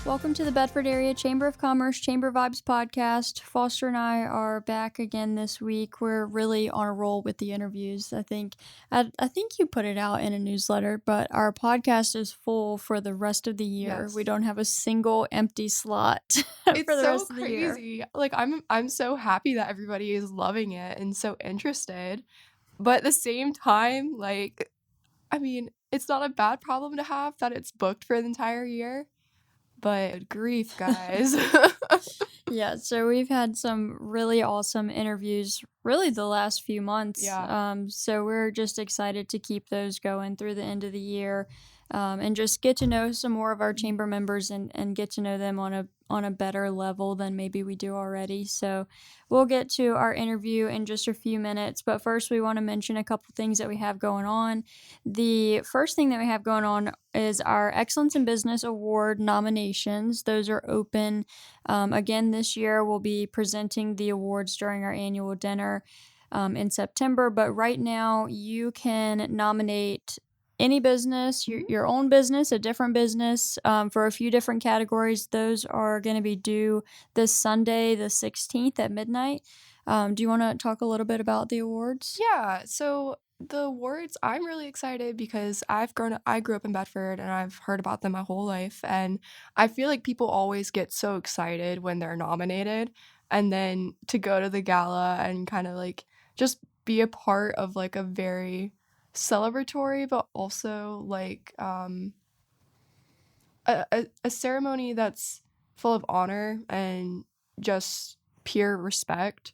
Welcome to the Bedford Area Chamber of Commerce Chamber Vibes podcast. Foster and I are back again this week. We're really on a roll with the interviews. I think you put it out in a newsletter, but our podcast is full for the rest of the year. Yes. We don't have a single empty slot It's for the so rest of the year. crazy. Like I'm so happy that everybody is loving it and so interested. But at the same time, like I mean, it's not a bad problem to have that it's booked for the entire year. But grief, guys. Yeah, so we've had some really awesome interviews really the last few months. Yeah. So we're just excited to keep those going through the end of the year, and just get to know some more of our chamber members and get to know them on a better level than maybe we do already. So we'll get to our interview in just a few minutes, but first we want to mention a couple things that we have going on. The first thing that we have going on is our Excellence in Business Award nominations. Those are open. Again, this year we'll be presenting the awards during our annual dinner in September, but right now you can nominate any business, your own business, a different business, for a few different categories. Those are going to be due this Sunday, the 16th at midnight. Do you want to talk a little bit about the awards? Yeah, so the awards, I'm really excited because I grew up in Bedford and I've heard about them my whole life, and I feel like people always get so excited when they're nominated, and then to go to the gala and kind of like just be a part of like a very celebratory but also like a ceremony that's full of honor and just pure respect.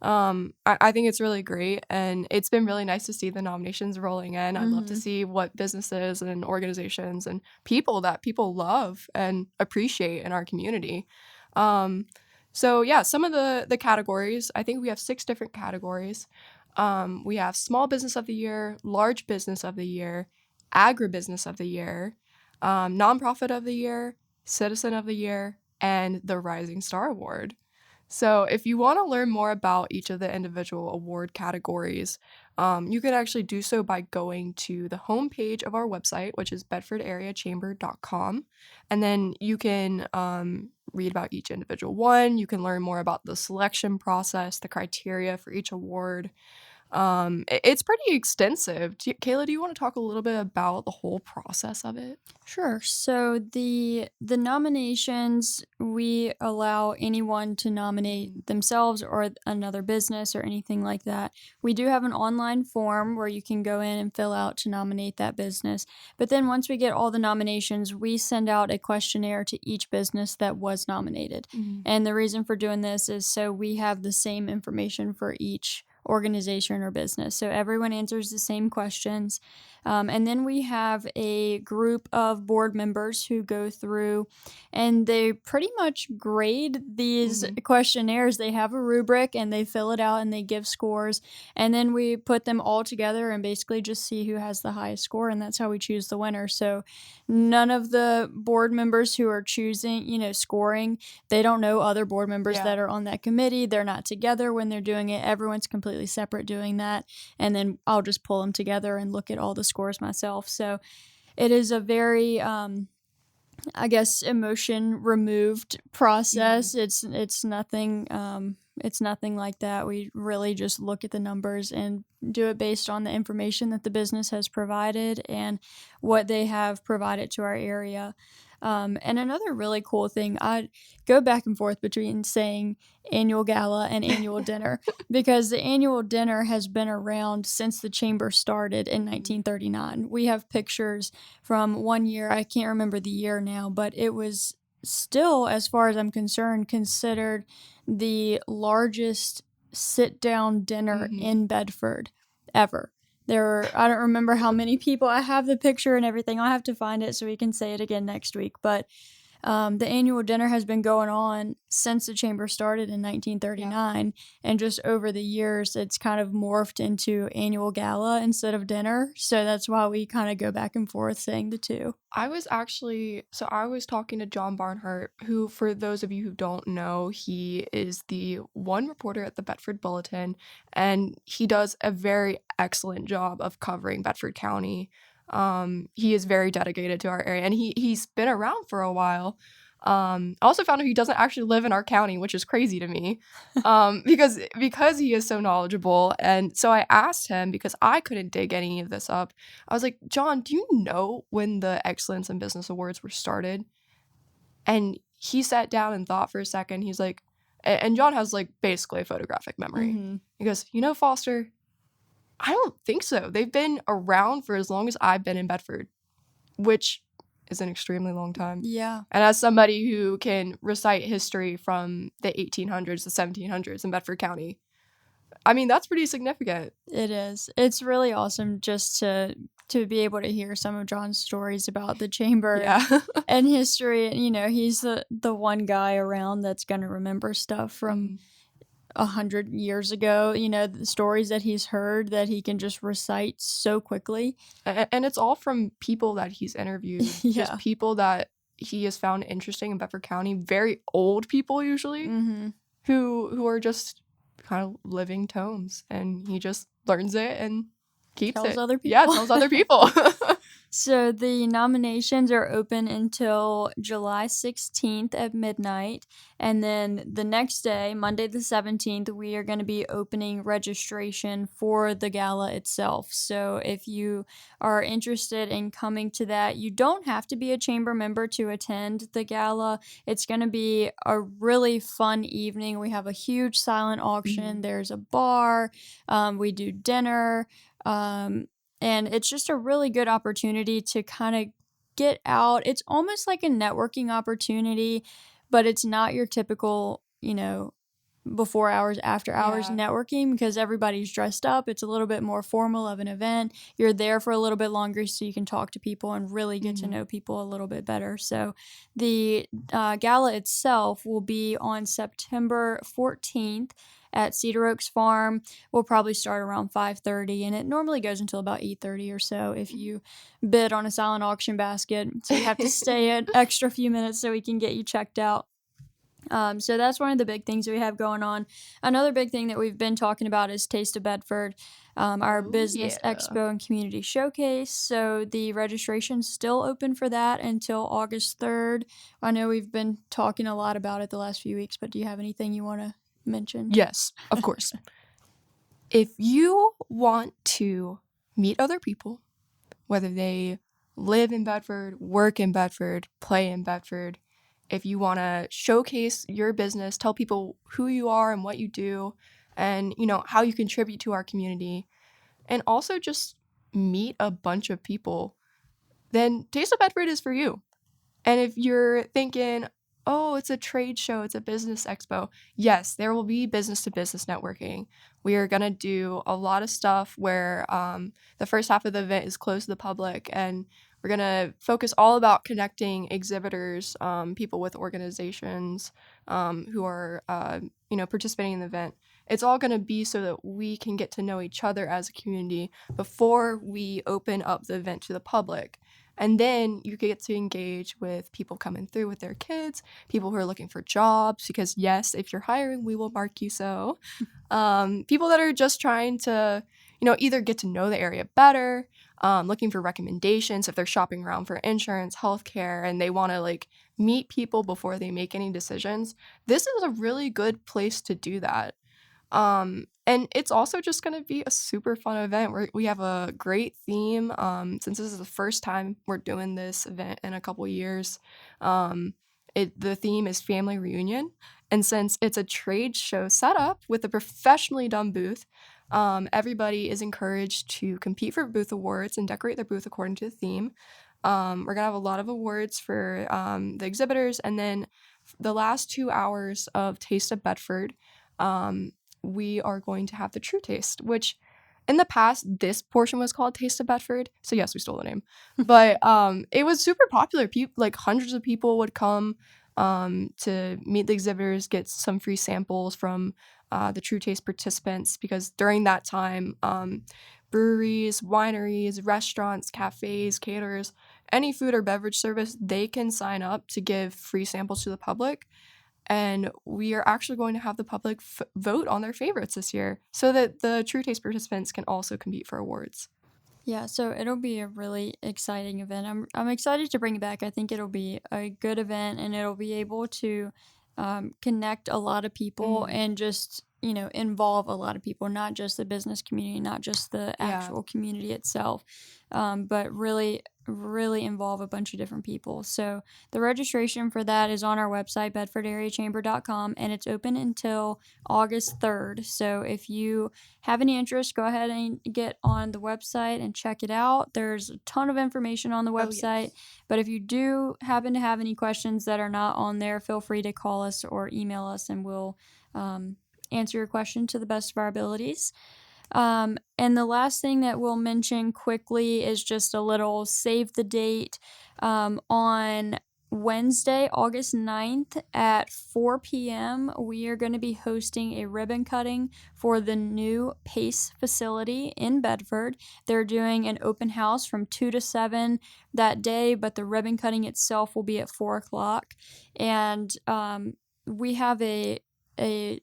I think it's really great, and it's been really nice to see the nominations rolling in. I'd love to see what businesses and organizations and people that people love and appreciate in our community. Um, so yeah, some of the categories, I think we have 6 different categories. We have Small Business of the Year, Large Business of the Year, Agribusiness of the Year, Nonprofit of the Year, Citizen of the Year, and the Rising Star Award. So, if you want to learn more about each of the individual award categories, you can actually do so by going to the homepage of our website, which is bedfordareachamber.com. And then you can read about each individual one. You can learn more about the selection process, the criteria for each award. It's pretty extensive. Kayla, do you want to talk a little bit about the whole process of it? Sure. So the nominations, we allow anyone to nominate themselves or another business or anything like that. We do have an online form where you can go in and fill out to nominate that business. But then once we get all the nominations, we send out a questionnaire to each business that was nominated. Mhm. And the reason for doing this is so we have the same information for each organization or business. So everyone answers the same questions. And then we have a group of board members who go through and they pretty much grade these Mhm. questionnaires. They have a rubric and they fill it out and they give scores. And then we put them all together and basically just see who has the highest score. And that's how we choose the winner. So none of the board members who are choosing, scoring, they don't know other board members Yeah. that are on that committee. They're not together when they're doing it. Everyone's completely separate doing that. And then I'll just pull them together and look at all the scores myself. So it is a very, I guess, emotion removed process. It's nothing. It's nothing like that. We really just look at the numbers and do it based on the information that the business has provided and what they have provided to our area. And another really cool thing, I go back and forth between saying annual gala and annual dinner because the annual dinner has been around since the chamber started in 1939. We have pictures from one year, I can't remember the year now, but it was still, as far as I'm concerned, considered the largest sit down dinner Mhm. in Bedford ever. There were, I don't remember how many people. I have the picture and everything. I'll have to find it so we can say it again next week. But the annual dinner has been going on since the chamber started in 1939, and just over the years, it's kind of morphed into annual gala instead of dinner. So that's why we kind of go back and forth saying the two. I was talking to John Barnhart, who, for those of you who don't know, he is the one reporter at the Bedford Bulletin, and he does a very excellent job of covering Bedford County. He is very dedicated to our area, and he's been around for a while. I also found out he doesn't actually live in our county, which is crazy to me, because he is so knowledgeable. And so I asked him, because I couldn't dig any of this up. I was like, John, do you know when the Excellence in Business Awards were started? And he sat down and thought for a second. He's like, and John has like basically a photographic memory. Mm-hmm. He goes, Foster, I don't think so. They've been around for as long as I've been in Bedford, which is an extremely long time. Yeah. And as somebody who can recite history from the 1800s, the 1700s in Bedford County, I mean, that's pretty significant. It is. It's really awesome just to be able to hear some of John's stories about the chamber Yeah. and history. And, you know, he's the one guy around that's going to remember stuff from 100 years ago, you know, the stories that he's heard that he can just recite so quickly. And it's all from people that he's interviewed. Yeah. Just people that he has found interesting in Bedford County. Very old people usually, Mm-hmm. who are just kind of living tomes, and he just learns it and keeps Tells it. other people. Yeah, tells other people. So the nominations are open until July 16th at midnight. And then the next day, Monday the 17th, we are going to be opening registration for the gala itself. So if you are interested in coming to that, you don't have to be a chamber member to attend the gala. It's going to be a really fun evening. We have a huge silent auction. There's a bar. We do dinner. And it's just a really good opportunity to kind of get out. It's almost like a networking opportunity, but it's not your typical, you know, before hours, after hours networking, because everybody's dressed up. It's a little bit more formal of an event. You're there for a little bit longer so you can talk to people and really get to know people a little bit better. So the gala itself will be on September 14th at Cedar Oaks Farm. We'll probably start around 5:30, and it normally goes until about 8:30 or so if you bid on a silent auction basket. So you have to stay an extra few minutes so we can get you checked out. So that's one of the big things we have going on. Another big thing that we've been talking about is Taste of Bedford, our business expo and community showcase. So the registration's still open for that until August 3rd. I know we've been talking a lot about it the last few weeks, but do you have anything you want to mention? Yes, of course. If you want to meet other people, whether they live in Bedford, work in Bedford, play in Bedford, if you want to showcase your business, tell people who you are and what you do, and how you contribute to our community, and also just meet a bunch of people, then Taste of Bedford is for you. And if you're thinking, oh, it's a trade show, it's a business expo, yes, there will be business to business networking. We are going to do a lot of stuff where the first half of the event is closed to the public, and we're going to focus all about connecting exhibitors, people with organizations who are participating in the event. It's all going to be so that we can get to know each other as a community before we open up the event to the public. And then you get to engage with people coming through with their kids, people who are looking for jobs, because yes, if you're hiring, we will mark you so. People that are just trying to, either get to know the area better, looking for recommendations if they're shopping around for insurance, healthcare, and they want to meet people before they make any decisions. This is a really good place to do that. And it's also just going to be a super fun event. We have a great theme. Since this is the first time we're doing this event in a couple years, the theme is family reunion. And since it's a trade show setup with a professionally done booth, everybody is encouraged to compete for booth awards and decorate their booth according to the theme. We're going to have a lot of awards for the exhibitors. And then the last 2 hours of Taste of Bedford, we are going to have the True Taste, which in the past, this portion was called Taste of Bedford. So yes, we stole the name. But it was super popular. Hundreds of people would come to meet the exhibitors, get some free samples from the True Taste participants, because during that time, breweries, wineries, restaurants, cafes, caterers, any food or beverage service, they can sign up to give free samples to the public. And we are actually going to have the public vote on their favorites this year so that the True Taste participants can also compete for awards. Yeah, so it'll be a really exciting event. I'm excited to bring it back. I think it'll be a good event, and it'll be able to connect a lot of people Mm, and just, involve a lot of people, not just the business community, not just the yeah. actual community itself, but really, really involve a bunch of different people. So the registration for that is on our website, bedfordareachamber.com, and it's open until August 3rd. So if you have any interest, go ahead and get on the website and check it out. There's a ton of information on the Oh, website, yes. but if you do happen to have any questions that are not on there, feel free to call us or email us, and we'll um, answer your question to the best of our abilities. And the last thing that we'll mention quickly is just a little save the date on Wednesday, August 9th at 4 p.m. We are going to be hosting a ribbon cutting for the new PACE facility in Bedford. They're doing an open house from 2 to 7 that day, but the ribbon cutting itself will be at 4 o'clock. And we have a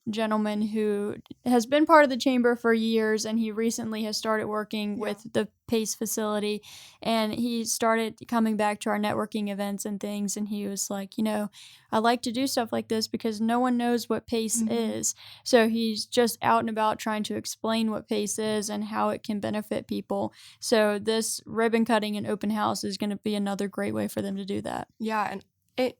gentleman who has been part of the chamber for years, and he recently has started working Yeah. with the PACE facility, and he started coming back to our networking events and things, and he was like, I like to do stuff like this because no one knows what PACE Hmm. is. So he's just out and about trying to explain what PACE is and how it can benefit people. So this ribbon cutting and open house is going to be another great way for them to do that. Yeah, and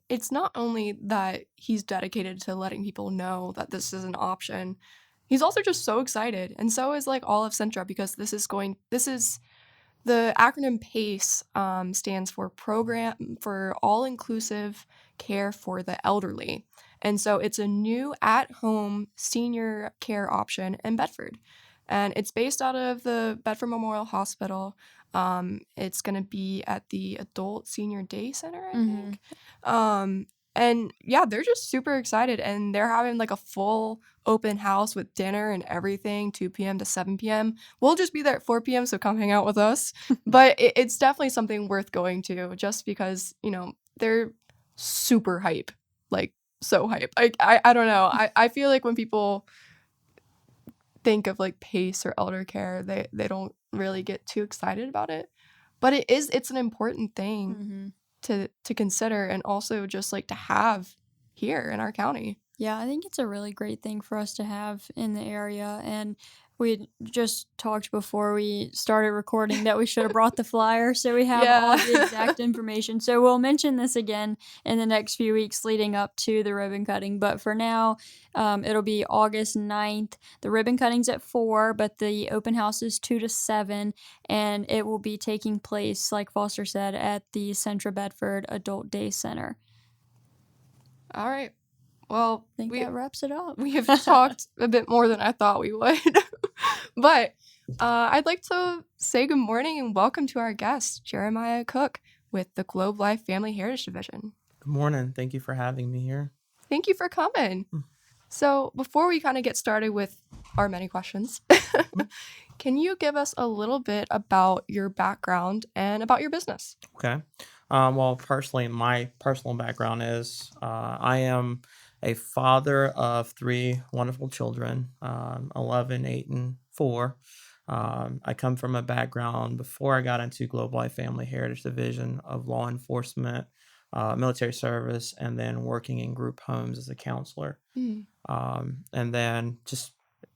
it's not only that he's dedicated to letting people know that this is an option, he's also just so excited, and so is like all of Centra because this is the acronym PACE stands for Program for All Inclusive Care for the Elderly. And so it's a new at home senior care option in Bedford. And it's based out of the Bedford Memorial Hospital. It's going to be at the Adult Senior Day Center, I Mm-hmm. think. Um, and yeah, they're just super excited. And they're having like a full open house with dinner and everything, 2 p.m. to 7 p.m. We'll just be there at 4 p.m., so come hang out with us. But it's definitely something worth going to just because, they're super hype. Like, so hype. I don't know. I feel like when people think of like PACE or elder care, they don't really get too excited about it. But it's an important thing Mm-hmm. to consider and also just like to have here in our county. Yeah, I think it's a really great thing for us to have in the area. And we just talked before we started recording that we should have brought the flyer so we have all Yeah. the exact information. So we'll mention this again in the next few weeks leading up to the ribbon cutting. But for now, it'll be August 9th. The ribbon cutting's at 4, but the open house is 2 to 7. And it will be taking place, like Foster said, at the Centra Bedford Adult Day Center. All right. Well, I think that wraps it up. we have talked a bit more than I thought we would. But I'd like to say good morning and welcome to our guest, Jeremiah Cook with the Globe Life Family Heritage Division. Good morning. Thank you for having me here. Thank you for coming. Mm. So, before we kind of get started with our many questions, can you give us a little bit about your background and about your business? Okay. Well, personally, my personal background is I am a father of 3 wonderful children, 11, 8, and 4. I come from a background before I got into Global Life Family Heritage Division of law enforcement, military service, and then working in group homes as a counselor. Mm. And then just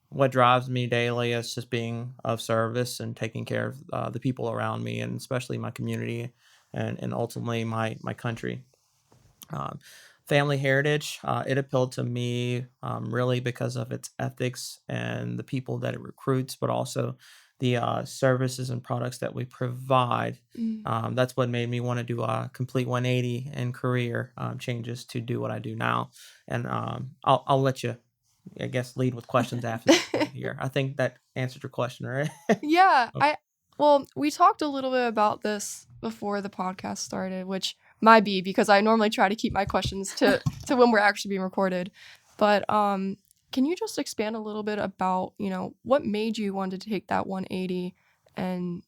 what drives me daily is just being of service and taking care of the people around me, and especially my community and ultimately my country. Um, Family heritage, it appealed to me really because of its ethics and the people that it recruits, but also the services and products that we provide. Mm. That's what made me want to do a complete 180 in career changes to do what I do now. And I'll let you, I guess, lead with questions after this point here. I think that answered your question, right? Yeah, Okay. well, we talked a little bit about this before the podcast started, which might be because I normally try to keep my questions to when we're actually being recorded. But can you just expand a little bit about, what made you want to take that 180 and,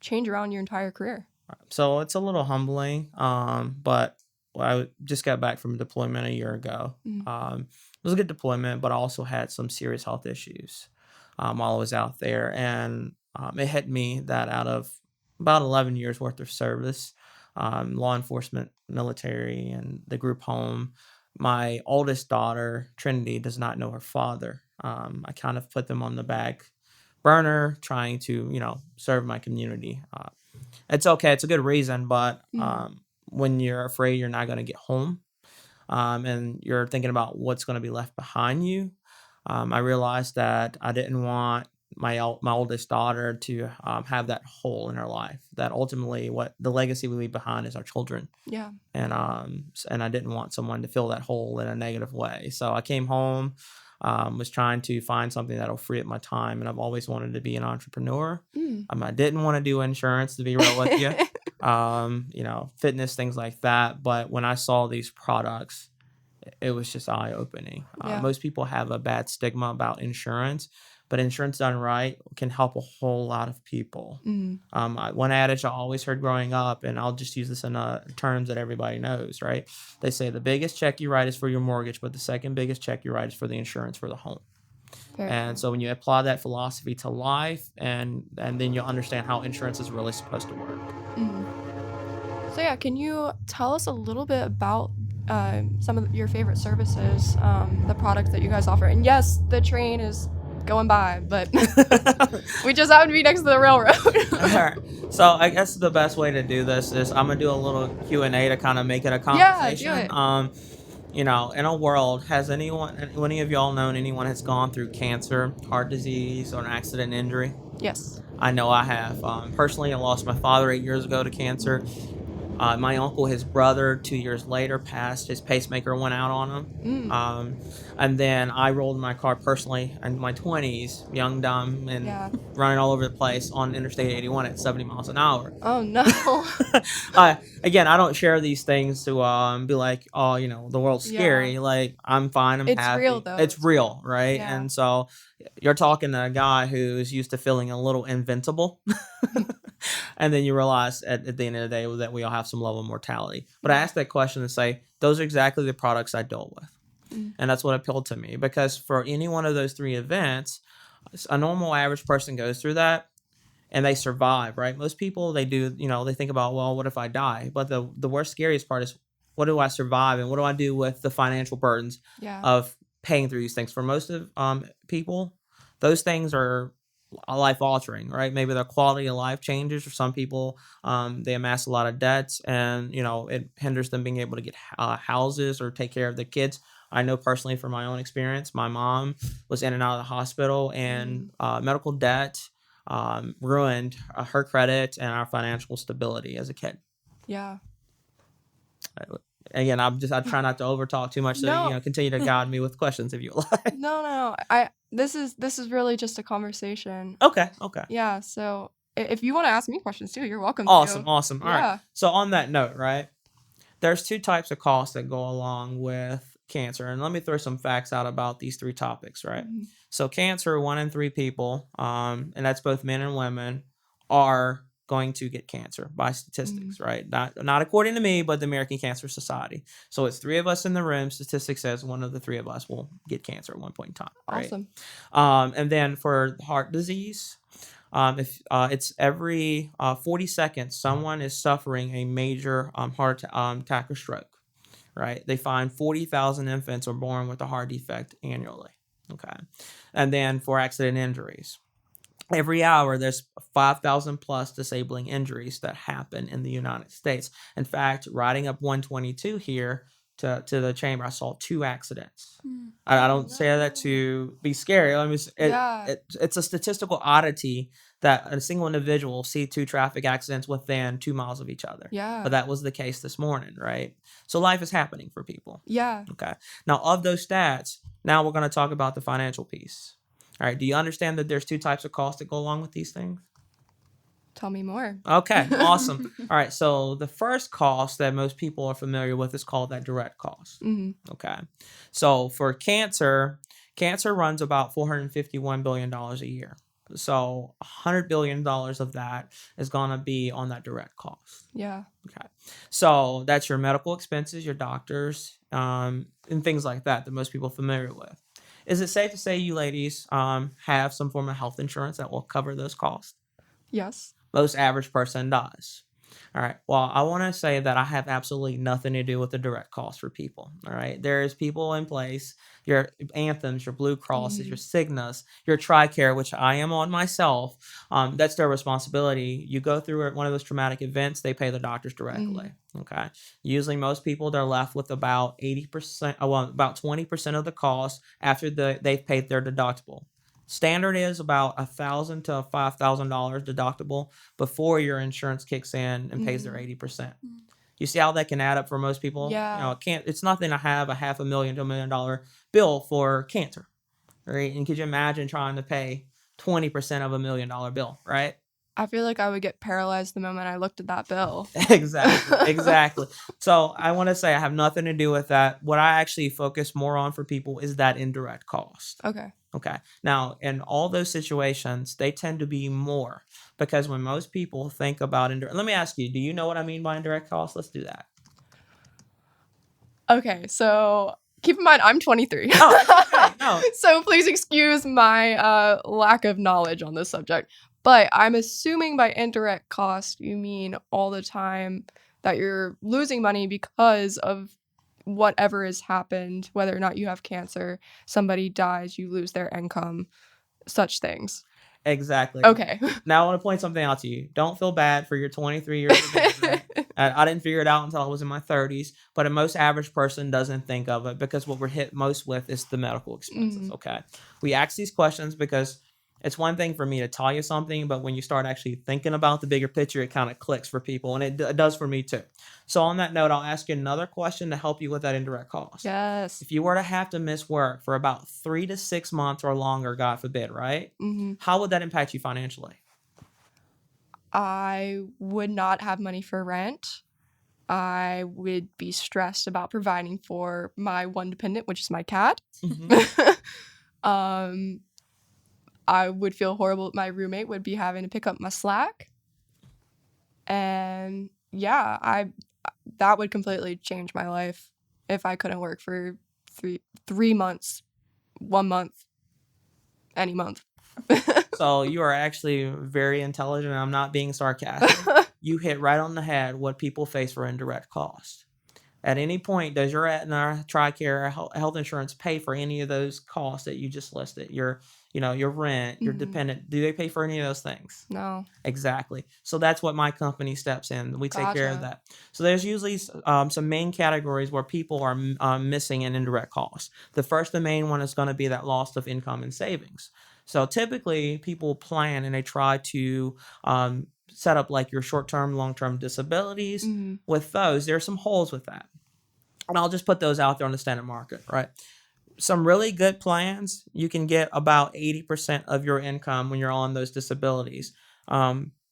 change around your entire career? So it's a little humbling, but I just got back from deployment a year ago. Mm. It was a good deployment, but I also had some serious health issues while I was out there. And it hit me that out of about 11 years worth of service, law enforcement, military, and the group home, my oldest daughter, Trinity, does not know her father. I kind of put them on the back burner, trying to, serve my community. It's okay. It's a good reason, but Mm. when you're afraid you're not going to get home, and you're thinking about what's going to be left behind you, I realized that I didn't want my oldest daughter to have that hole in her life. That ultimately, what the legacy we leave behind is our children, Yeah. and I didn't want someone to fill that hole in a negative way. So I came home, was trying to find something that'll free up my time, and I've always wanted to be an entrepreneur. Mm. I didn't want to do insurance, to be real with you. Fitness, things like that. But when I saw these products, it was just eye opening. Yeah. Most people have a bad stigma about insurance, but insurance done right can help a whole lot of people. Mm. One adage I always heard growing up, and I'll just use this in terms that everybody knows, right? They say the biggest check you write is for your mortgage, but the second biggest check you write is for the insurance for the home. Very And cool. so when you apply that philosophy to life, and then you'll understand how insurance is really supposed to work. Mm. So yeah, can you tell us a little bit about some of your favorite services, the products that you guys offer? And yes, the train is going by, but we just happen to be next to the railroad. All right. So I guess the best way to do this is I'm gonna do a little Q&A to kind of make it a Yeah, do conversation. it. In a world, has any of y'all known anyone has gone through cancer, heart disease, or an accident injury? Yes. I know I have. Personally, I lost my father 8 years ago to cancer. My uncle, his brother, 2 years later passed. His pacemaker went out on him. Mm. And then I rolled in my car personally in my 20s, young, dumb, and Yeah. running all over the place on Interstate 81 at 70 miles an hour. Oh no. Again, I don't share these things to be like, oh, the world's Yeah. scary. Like, I'm fine. I'm It's happy. real, though. It's real, right? Yeah. And so you're talking to a guy who's used to feeling a little invincible. And then you realize at the end of the day that we all have some level of mortality. But I asked that question to say, those are exactly the products I dealt with. Mm. And that's what appealed to me, because for any one of those three events, a normal average person goes through that and they survive, right? Most people, they do, they think about, well, what if I die? But the worst, scariest part is, what do I survive, and what do I do with the financial burdens Yeah. of paying through these things? For most of people, those things are life altering, right? Maybe their quality of life changes. For some people, they amass a lot of debts, and it hinders them being able to get houses or take care of their kids. I know personally from my own experience, my mom was in and out of the hospital, and medical debt ruined her credit and our financial stability as a kid. Yeah. Again, I try not to overtalk too much, so No. continue to guide me with questions if you like. No. This is really just a conversation. Okay. Yeah. So if you want to ask me questions too, you're welcome Awesome. to. All right. Yeah. So on that note, right, there's two types of costs that go along with cancer, and let me throw some facts out about these three topics, right? Mhm. So cancer, 1 in 3 people, and that's both men and women, are going to get cancer by statistics, right? Not according to me, but the American Cancer Society. So it's 3 of us in the room. Statistics says 1 of the 3 of us will get cancer at one point in time, right? Awesome. And then for heart disease, if it's every 40 seconds, someone is suffering a major heart attack or stroke, right? They find 40,000 infants are born with a heart defect annually. Okay. And then for accident injuries, every hour there's 5,000 plus disabling injuries that happen in the United States. In fact, riding up 122 here to the chamber, I saw 2 accidents. I don't say that to be scary. I mean, it's a statistical oddity that a single individual will see 2 traffic accidents within 2 miles of each other. Yeah. But that was the case this morning, right? So life is happening for people. Yeah. Okay. Now, of those stats, now we're going to talk about the financial piece. All right. Do you understand that there's 2 types of costs that go along with these things? Tell me more. Okay, awesome. All right, so the first cost that most people are familiar with is called that direct cost. Mm-hmm. Okay, so for cancer runs about $451 billion a year. So $100 billion of that is going to be on that direct cost. Yeah. Okay, so that's your medical expenses, your doctors, and things like that most people are familiar with. Is it safe to say you ladies have some form of health insurance that will cover those costs? Yes. Most average person does. All right. Well, I want to say that I have absolutely nothing to do with the direct cost for people. All right. There's people in place, your Anthems, your Blue Crosses, your Cignas, your TRICARE, which I am on myself. That's their responsibility. You go through one of those traumatic events, they pay the doctors directly. Okay. Usually most people, they're left with about 80%, well, about 20% of the cost after they've paid their deductible. Standard is about $1,000 to $5,000 deductible before your insurance kicks in and pays their 80%. You see how that can add up for most people? Yeah. It's nothing to have a $500,000 to $1 million bill for cancer, right? And could you imagine trying to pay 20% of $1 million bill, right? I feel like I would get paralyzed the moment I looked at that bill. Exactly. So I want to say I have nothing to do with that. What I actually focus more on for people is that indirect cost. Okay. Now, in all those situations, they tend to be more because when most people think about indirect, let me ask you, do you know what I mean by indirect cost? Let's do that. Okay, so keep in mind I'm 23. Okay. No. So please excuse my lack of knowledge on this subject. But I'm assuming by indirect cost, you mean all the time that you're losing money because of whatever has happened, whether or not you have cancer, somebody dies, you lose their income, such things. Exactly. Okay. Now I want to point something out to you. Don't feel bad for your 23 years of age, right? I didn't figure it out until I was in my 30s, but a most average person doesn't think of it because what we're hit most with is the medical expenses, okay? We ask these questions because it's one thing for me to tell you something, but when you start actually thinking about the bigger picture, it kind of clicks for people, and it does for me too. So on that note, I'll ask you another question to help you with that indirect cost. Yes. If you were to have to miss work for about 3 to 6 months or longer, God forbid, right? How would that impact you financially? I would not have money for rent. I would be stressed about providing for my one dependent, which is my cat. I would feel horrible. My roommate would be having to pick up my slack. And yeah, that would completely change my life if I couldn't work for 3 months, 1 month, any month. So you are actually very intelligent. I'm not being sarcastic. You hit right on the head what people face for indirect cost. At any point, does your Aetna, TRICARE, health insurance pay for any of those costs that you just listed? Your rent, your dependent, do they pay for any of those things? No. Exactly. So that's what my company steps in. We take care of that. So there's usually some main categories where people are missing an indirect cost. The first and main one is going to be that loss of income and savings. So typically people plan and they try to set up like your short-term, long-term disabilities. With those, there's some holes with that. And I'll just put those out there on the standard market, right? Some really good plans, you can get about 80% of your income when you're on those disabilities.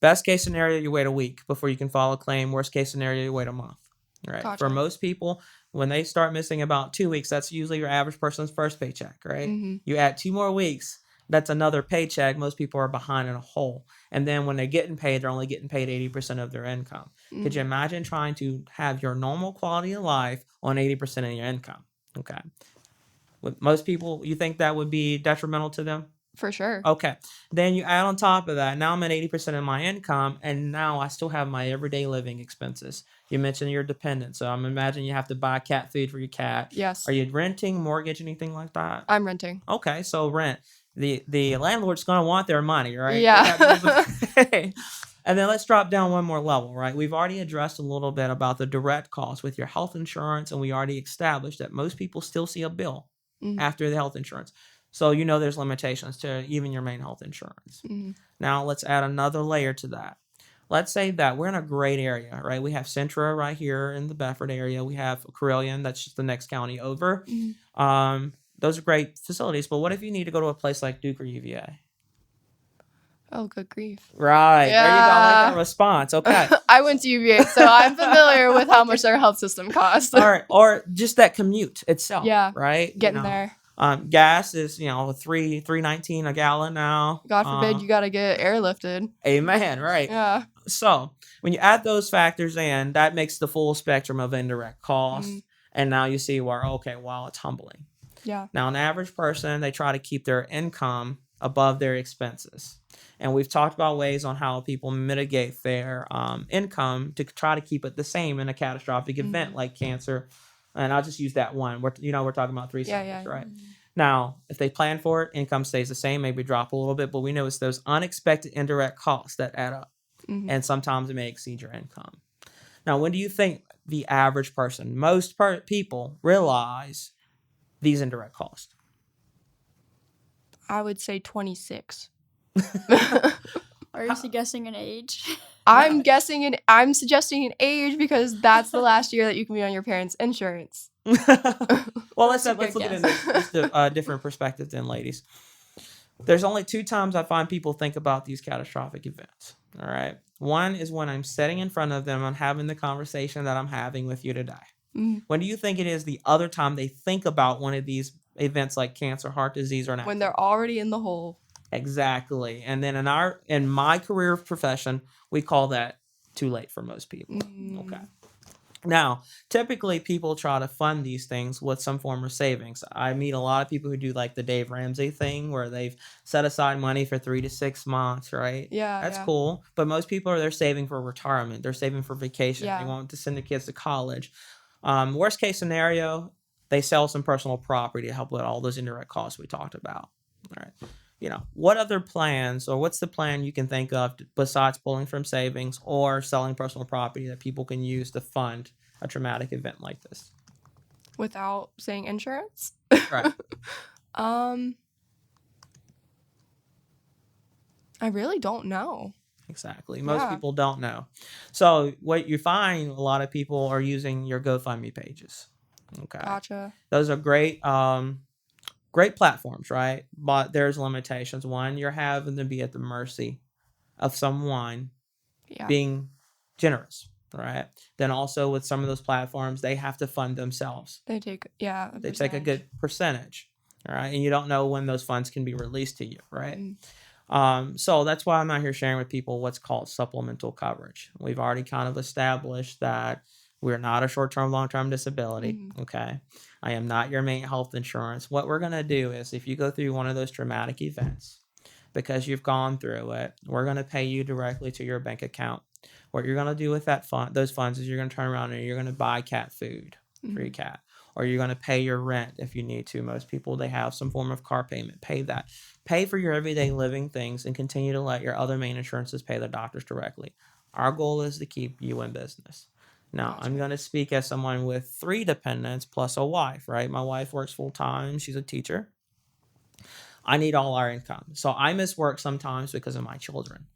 Best case scenario, you wait a week before you can file a claim. Worst case scenario, you wait a month. Right? Gotcha. For most people, when they start missing about 2 weeks, that's usually your average person's first paycheck, right? You add 2 more weeks, that's another paycheck. Most people are behind in a hole. And then when they're getting paid, they're only getting paid 80% of their income. Could you imagine trying to have your normal quality of life on 80% of your income? Okay. With most people, you think that would be detrimental to them? For sure. Okay. Then you add on top of that, now I'm at 80% of my income, and now I still have my everyday living expenses. You mentioned you're dependent, so I'm imagining you have to buy cat food for your cat. Yes. Are you renting, mortgage, anything like that? I'm renting. Okay, so rent. The landlord's going to want their money, right? Yeah. And then let's drop down one more level, right? We've already addressed a little bit about the direct cost with your health insurance, and we already established that most people still see a bill after the health insurance. So there's limitations to even your main health insurance. Now let's add another layer to that. Let's say that we're in a great area, right? We have Centra right here in the Bedford area. We have Carilion, that's just the next county over. Those are great facilities, but what if you need to go to a place like Duke or UVA? Oh, good grief. Right. Yeah. There you go. I like that response. Okay. I went to UVA, so I'm familiar with how much their health system costs. All right. Or just that commute itself. Yeah. Right. Getting there. Gas is, $3.19 a gallon now. God forbid you got to get airlifted. Amen. Right. Yeah. So when you add those factors in, that makes the full spectrum of indirect cost. And now you see where, okay, wow, it's humbling. Yeah. Now, an average person, they try to keep their income above their expenses. And we've talked about ways on how people mitigate their income to try to keep it the same in a catastrophic event like cancer. And I'll just use that one. We're talking about three sectors, right? Now, if they plan for it, income stays the same, maybe drop a little bit, but we know it's those unexpected indirect costs that add up. And sometimes it may exceed your income. Now, when do you think the average person, most people realize these indirect costs? I would say 26. Are you guessing an age? I'm suggesting an age because that's the last year that you can be on your parents' insurance. Well, let's look at it in a different perspective then, ladies. There's only 2 times I find people think about these catastrophic events. All right. One is when I'm sitting in front of them and having the conversation that I'm having with you today. When do you think it is the other time they think about one of these events like cancer, heart disease, or an accident? When they're already in the hole. Exactly. And then in my career profession, we call that too late for most people. Okay. Now, typically people try to fund these things with some form of savings. I meet a lot of people who do like the Dave Ramsey thing where they've set aside money for 3 to 6 months, right? Yeah. That's cool. But most people they're saving for retirement. They're saving for vacation. They want to send the kids to college. Worst case scenario, they sell some personal property to help with all those indirect costs we talked about. All right. What other plans or what's the plan you can think of besides pulling from savings or selling personal property that people can use to fund a traumatic event like this? Without saying insurance? Right. I really don't know. Exactly. Most people don't know. So what you find, a lot of people are using your GoFundMe pages. Okay. Gotcha. Those are great. Great platforms, right? But there's limitations. One, you're having to be at the mercy of someone being generous, right? Then also with some of those platforms, they have to fund themselves. They take a good percentage, all right? And you don't know when those funds can be released to you, right? So that's why I'm out here sharing with people what's called supplemental coverage. We've already kind of established that we're not a short-term, long-term disability, okay? I am not your main health insurance. What we're going to do is if you go through one of those traumatic events, because you've gone through it, we're going to pay you directly to your bank account. What you're going to do with those funds is you're going to turn around and you're going to buy cat food for your cat. Or you're going to pay your rent if you need to. Most people, they have some form of car payment. Pay that. Pay for your everyday living things and continue to let your other main insurances pay their doctors directly. Our goal is to keep you in business. Now, I'm going to speak as someone with 3 dependents plus a wife, right? My wife works full time. She's a teacher. I need all our income. So I miss work sometimes because of my children.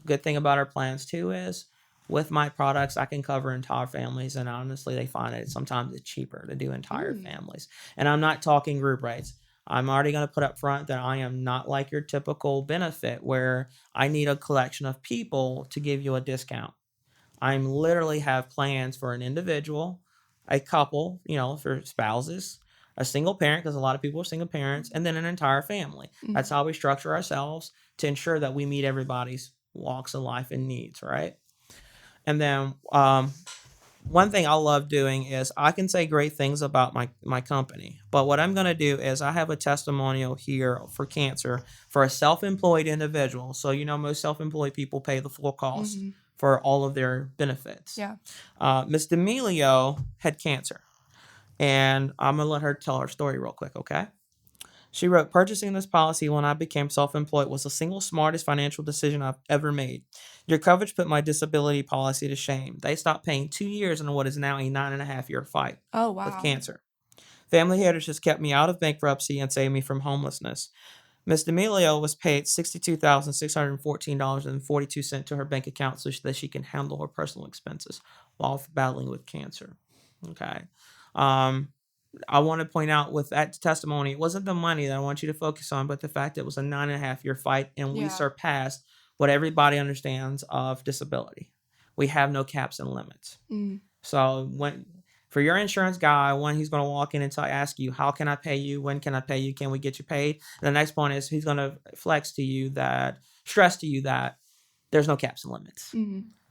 Good thing about our plans too is with my products, I can cover entire families. And honestly, they find it sometimes it's cheaper to do entire families. And I'm not talking group rates. I'm already going to put up front that I am not like your typical benefit where I need a collection of people to give you a discount. I literally have plans for an individual, a couple, for spouses, a single parent, because a lot of people are single parents, and then an entire family. That's how we structure ourselves to ensure that we meet everybody's walks of life and needs, right? And then one thing I love doing is I can say great things about my company, but what I'm going to do is I have a testimonial here for cancer for a self-employed individual. So, most self-employed people pay the full cost for all of their benefits. Miss D'Amelio had cancer, and I'm going to let her tell her story real quick, okay? She wrote, "Purchasing this policy when I became self-employed was the single smartest financial decision I've ever made. Your coverage put my disability policy to shame. They stopped paying 2 years in what is now a 9.5-year fight with cancer. Family Heritage has kept me out of bankruptcy and saved me from homelessness. Ms. D'Amelio was paid $62,614.42 to her bank account so that she can handle her personal expenses while battling with cancer." Okay. I want to point out with that testimony, it wasn't the money that I want you to focus on, but the fact that it was a 9.5-year fight and we surpassed what everybody understands of disability. We have no caps and limits. So for your insurance guy, he's going to walk in and ask you, how can I pay you? When can I pay you? Can we get you paid? And the next point is he's going to stress to you that there's no caps and limits.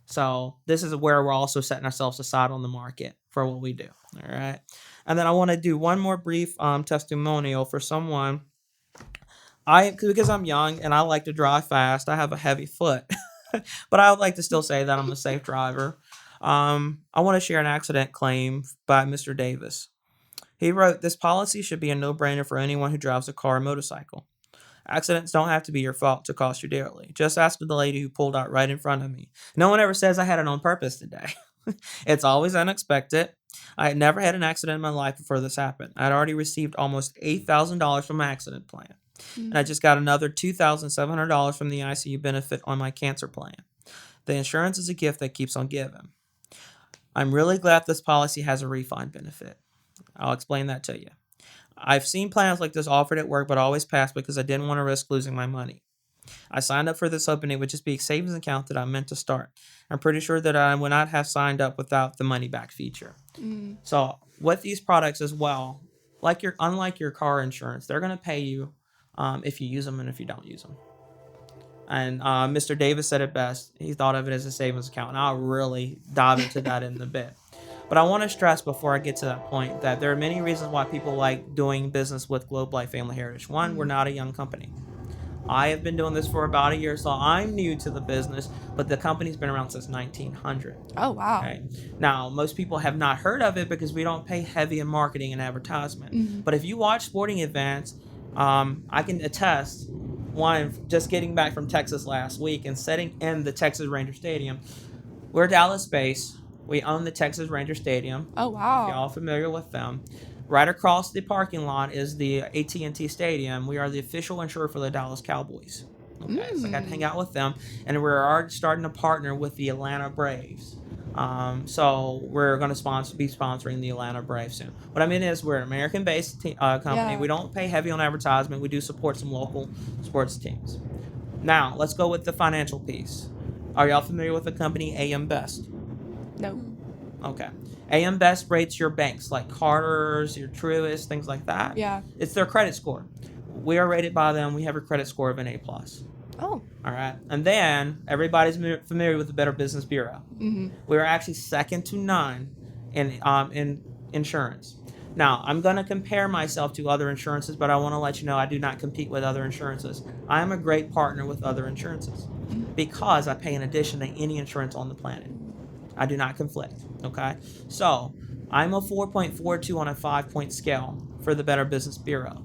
So this is where we're also setting ourselves aside on the market for what we do. All right. And then I want to do one more brief testimonial for someone Because I'm young and I like to drive fast. I have a heavy foot, but I would like to still say that I'm a safe driver. I want to share an accident claim by Mr. Davis. He wrote, "This policy should be a no-brainer for anyone who drives a car or motorcycle. Accidents don't have to be your fault to cost you dearly. Just ask the lady who pulled out right in front of me. No one ever says I had it on purpose today. It's always unexpected. I had never had an accident in my life before this happened. I had already received almost $8,000 from my accident plan. And I just got another $2,700 from the ICU benefit on my cancer plan. The insurance is a gift that keeps on giving. I'm really glad this policy has a refund benefit. I'll explain that to you. I've seen plans like this offered at work, but always passed because I didn't want to risk losing my money. I signed up for this hoping it would just be a savings account that I meant to start. I'm pretty sure that I would not have signed up without the money back feature." So with these products as well, unlike your car insurance, they're going to pay you if you use them and if you don't use them. And Mr. Davis said it best. He thought of it as a savings account, and I'll really dive into that in a bit. But I want to stress before I get to that point that there are many reasons why people like doing business with Globe Life Family Heritage. One, we're not a young company. I have been doing this for about a year, so I'm new to the business, but the company's been around since 1900. Oh, wow. Okay. Now, most people have not heard of it because we don't pay heavy in marketing and advertisement. But if you watch sporting events, I can attest, just getting back from Texas last week and sitting in the Texas Ranger Stadium. We're Dallas-based. We own the Texas Ranger Stadium. Oh, wow. If y'all familiar with them. Right across the parking lot is the AT&T Stadium. We are the official insurer for the Dallas Cowboys. Okay, so I got to hang out with them, and we're already starting to partner with the Atlanta Braves. So we're going to be sponsoring the Atlanta Braves soon. What I mean is we're an American-based company. Yeah. We don't pay heavy on advertisement. We do support some local sports teams. Now, let's go with the financial piece. Are y'all familiar with the company AM Best? No. Okay. AM Best rates your banks like Carter's, your Truist, things like that. Yeah. It's their credit score. We are rated by them. We have a credit score of an A+. Oh. All right. And then everybody's familiar with the Better Business Bureau. We are actually second to none in insurance. Now, I'm going to compare myself to other insurances, but I want to let you know I do not compete with other insurances. I am a great partner with other insurances because I pay in addition to any insurance on the planet. I do not conflict, okay? So, I'm a 4.42 on a 5-point scale for the Better Business Bureau.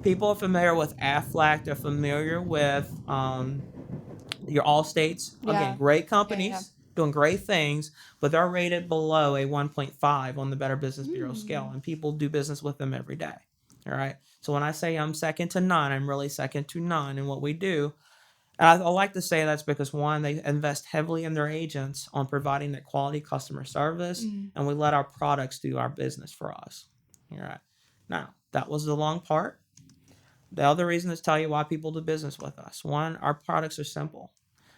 People are familiar with Aflac. They're familiar with your Allstates. Yeah. Again, great companies, Yeah. doing great things, but they're rated below a 1.5 on the Better Business Bureau scale, and people do business with them every day, all right? So when I say I'm second to none, I'm really second to none in what we do. And I like to say that's because, one, they invest heavily in their agents on providing that quality customer service, and we let our products do our business for us. All right. Now, that was the long part. The other reason is to tell you why people do business with us. One, our products are simple.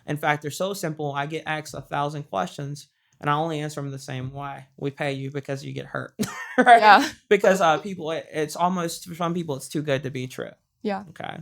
In fact, they're so simple, I get asked 1,000 questions, and I only answer them the same way. We pay you because you get hurt. Right? Yeah. Because it's almost, for some people, it's too good to be true. Yeah. Okay.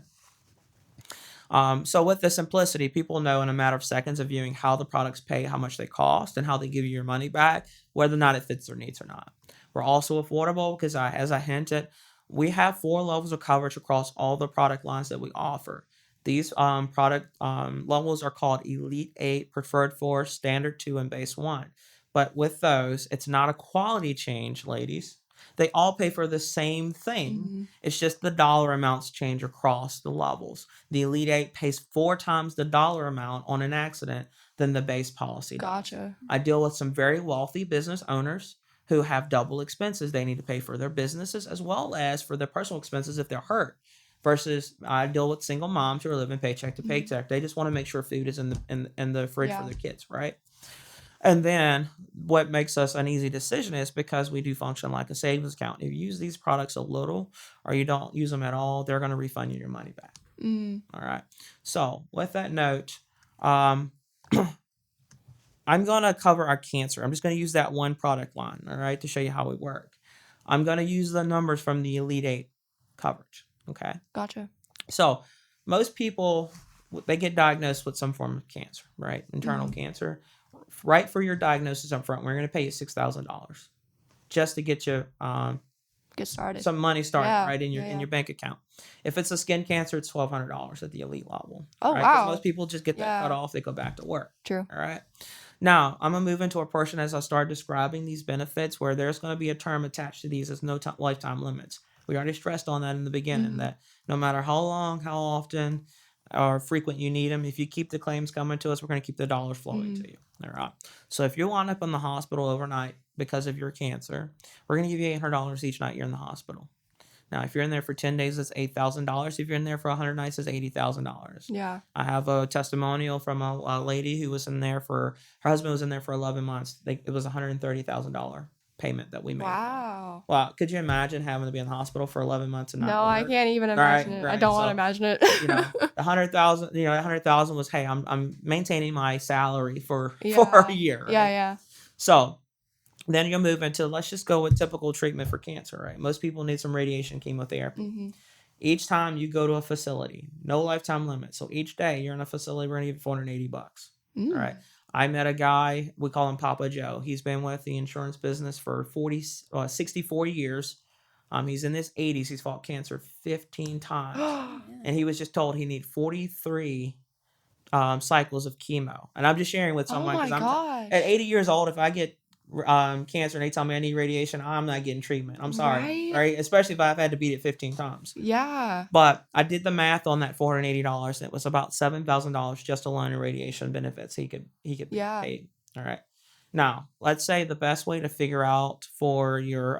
So with the simplicity, people know in a matter of seconds of viewing how the products pay, how much they cost, and how they give you your money back, whether or not it fits their needs or not. We're also affordable because, as I hinted, we have 4 levels of coverage across all the product lines that we offer. These product levels are called Elite 8, Preferred 4, Standard 2, and Base 1. But with those, it's not a quality change, ladies. They all pay for the same thing. It's just the dollar amounts change across the levels. The Elite 8 pays 4 times the dollar amount on an accident than the base policy does. Gotcha. I deal with some very wealthy business owners who have double expenses. They need to pay for their businesses as well as for their personal expenses if they're hurt. Versus I deal with single moms who are living paycheck to paycheck. They just want to make sure food is in the fridge for their kids, right? And then what makes us an easy decision is because we do function like a savings account. If you use these products a little or you don't use them at all, they're going to refund you your money back. All right. So with that note, I'm going to cover our cancer. I'm just going to use that one product line, all right, to show you how we work. I'm going to use the numbers from the Elite 8 coverage, okay? Gotcha. So most people, they get diagnosed with some form of cancer, right? Internal cancer. Right for your diagnosis up front, we're going to pay you $6,000 just to get you get started. some money started Yeah, right in yeah. your bank account. If it's a skin cancer, it's $1,200 at the elite level. Oh, right? 'Cause wow. most people just get that cut Yeah. off, they go back to work. True. All right. Now I'm gonna move into a portion as I start describing these benefits where there's gonna be a term attached to these as no lifetime limits. We already stressed on that in the beginning Mhm. that no matter how long, how often, or frequent you need them, if you keep the claims coming to us, we're gonna keep the dollars flowing Mhm. to you. All right. So if you wind up in the hospital overnight because of your cancer, we're gonna give you $800 each night you're in the hospital. Now, if you're in there for 10 days, it's $8,000. If you're in there for 100 nights, it's $80,000. Yeah. I have a testimonial from a lady who was in there for, her husband was in there for 11 months. It was $130,000 payment that we made. Wow. Well, could you imagine having to be in the hospital for 11 months and not No, I work? can't even imagine it. I Right. don't want to So, imagine it. you know, the 100,000, you know, 100,000 was, hey, I'm maintaining my salary for a Yeah. year, right? Yeah. So then you'll move into, let's just go with typical treatment for cancer, right? Most people need some radiation chemotherapy. Mm-hmm. Each time you go to a facility, no lifetime limit. So each day you're in a facility, we're gonna give you $480. Mm. All right. I met a guy, we call him Papa Joe. He's been with the insurance business for 64 years. He's in his 80s. He's fought cancer 15 times. And he was just told he needed 43 cycles of chemo. And I'm just sharing with Oh someone my because gosh. at 80 years old, if I get cancer and they tell me I need radiation, I'm not getting treatment. I'm sorry. Right? Especially if I've had to beat it 15 times. Yeah. But I did the math on that $480. It was about $7,000 just alone in radiation benefits he could be paid. All right. Now, let's say the best way to figure out for your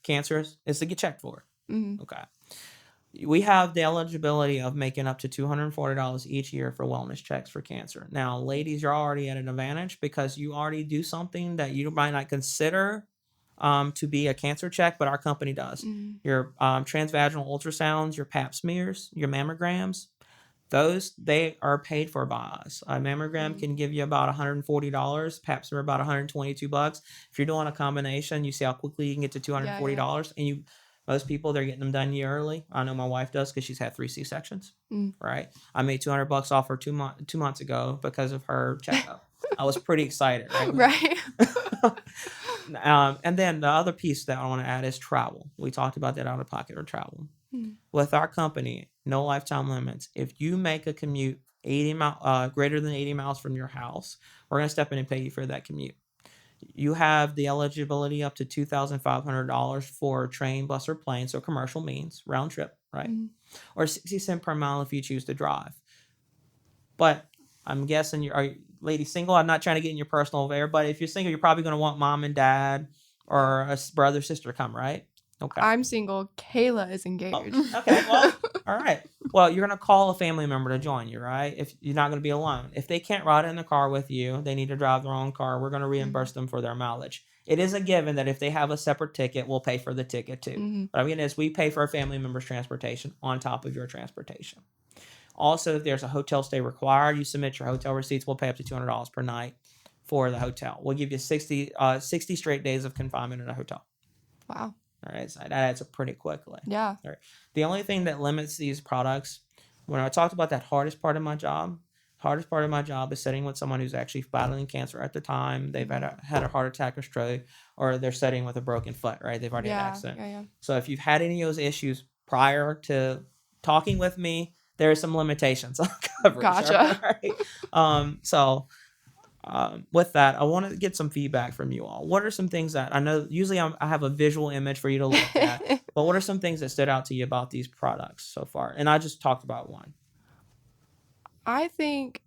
cancers is to get checked for it. Mm-hmm. Okay. We have the eligibility of making up to $240 each year for wellness checks for cancer. Now, ladies, you're already at an advantage because you already do something that you might not consider to be a cancer check, but our company does. Mm-hmm. Your transvaginal ultrasounds, your pap smears, your mammograms, those, they are paid for by us. A mammogram can give you about $140. Pap smear about $122. If you're doing a combination, you see how quickly you can get to $240, and most people, they're getting them done yearly. I know my wife does because she's had 3 C-sections. Right. I made $200 off her 2 months ago because of her checkup. I was pretty excited. Right. And then the other piece that I want to add is travel. We talked about that out of pocket or travel. With our company, no lifetime limits. If you make a commute greater than 80 miles from your house, we're going to step in and pay you for that commute. You have the eligibility up to $2,500 for train, bus, or plane, so commercial means, round trip, right? Or 60 cents per mile if you choose to drive. But I'm guessing are you lady single? I'm not trying to get in your personal affair, but if you're single, you're probably going to want mom and dad or a brother, sister to come, right? Okay. I'm single. Kayla is engaged. Oh, okay. Well, all right. Well, you're going to call a family member to join you, right? If you're not going to be alone. If they can't ride in the car with you, they need to drive their own car. We're going to reimburse them for their mileage. It is a given that if they have a separate ticket, we'll pay for the ticket too. But I mean, we pay for a family member's transportation on top of your transportation. Also, if there's a hotel stay required, you submit your hotel receipts. We'll pay up to $200 per night for the hotel. We'll give you 60 straight days of confinement in a hotel. Wow. All right, so that adds up pretty quickly. Yeah. All right. The only thing that limits these products, when I talked about that hardest part of my job is sitting with someone who's actually battling cancer at the time. They've had a heart attack or stroke, or they're sitting with a broken foot, right? They've already had an accident. Yeah. So if you've had any of those issues prior to talking with me, there are some limitations on coverage. Gotcha. Right? With that, I want to get some feedback from you all. What are some things that I know usually I have a visual image for you to look at, but what are some things that stood out to you about these products so far? And I just talked about one. I think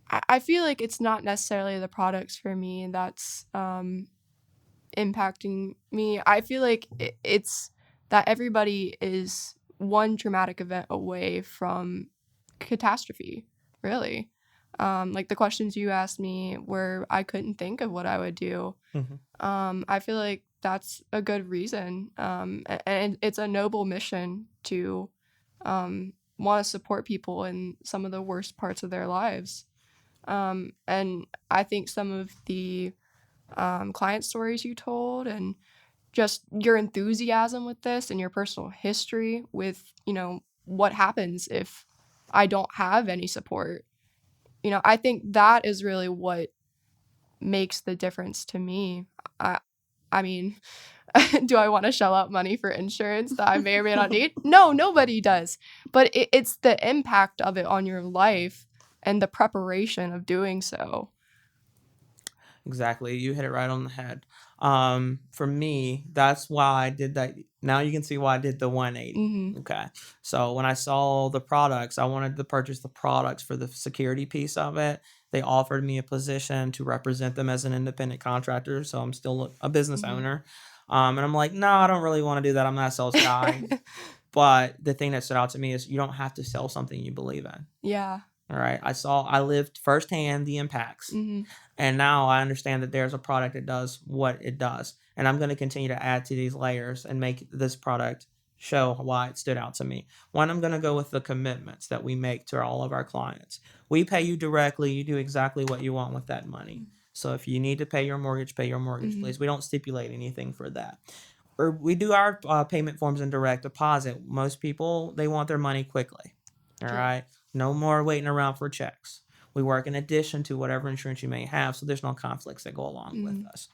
I feel like it's not necessarily the products for me that's impacting me. I feel like it's that everybody is one traumatic event away from catastrophe, really. Like the questions you asked me where I couldn't think of what I would do. I feel like that's a good reason. And it's a noble mission to want to support people in some of the worst parts of their lives. And I think some of the client stories you told and just your enthusiasm with this and your personal history with, what happens if I don't have any support. I think that is really what makes the difference to me. I mean, Do I want to shell out money for insurance that I may or may not need? No, nobody does. But it's the impact of it on your life and the preparation of doing so. Exactly. You hit it right on the head. For me, that's why I did that. Now you can see why I did the 180. Mm-hmm. Okay. So when I saw the products, I wanted to purchase the products for the security piece of it. They offered me a position to represent them as an independent contractor. So I'm still a business Mm-hmm. owner. And I'm like, no, I don't really want to do that. I'm not a sales guy. But the thing that stood out to me is you don't have to sell something you believe in. Yeah. All right. I lived firsthand the impacts. Mm-hmm. And now I understand that there's a product that does what it does. And I'm going to continue to add to these layers and make this product show why it stood out to me. One, I'm going to go with the commitments that we make to all of our clients. We pay you directly. You do exactly what you want with that money. So if you need to pay your mortgage, Mm-hmm. please. We don't stipulate anything for that. Or we do our payment forms and direct deposit. Most people, they want their money quickly. All True. right. No more waiting around for checks. We work in addition to whatever insurance you may have, so there's no conflicts that go along with us.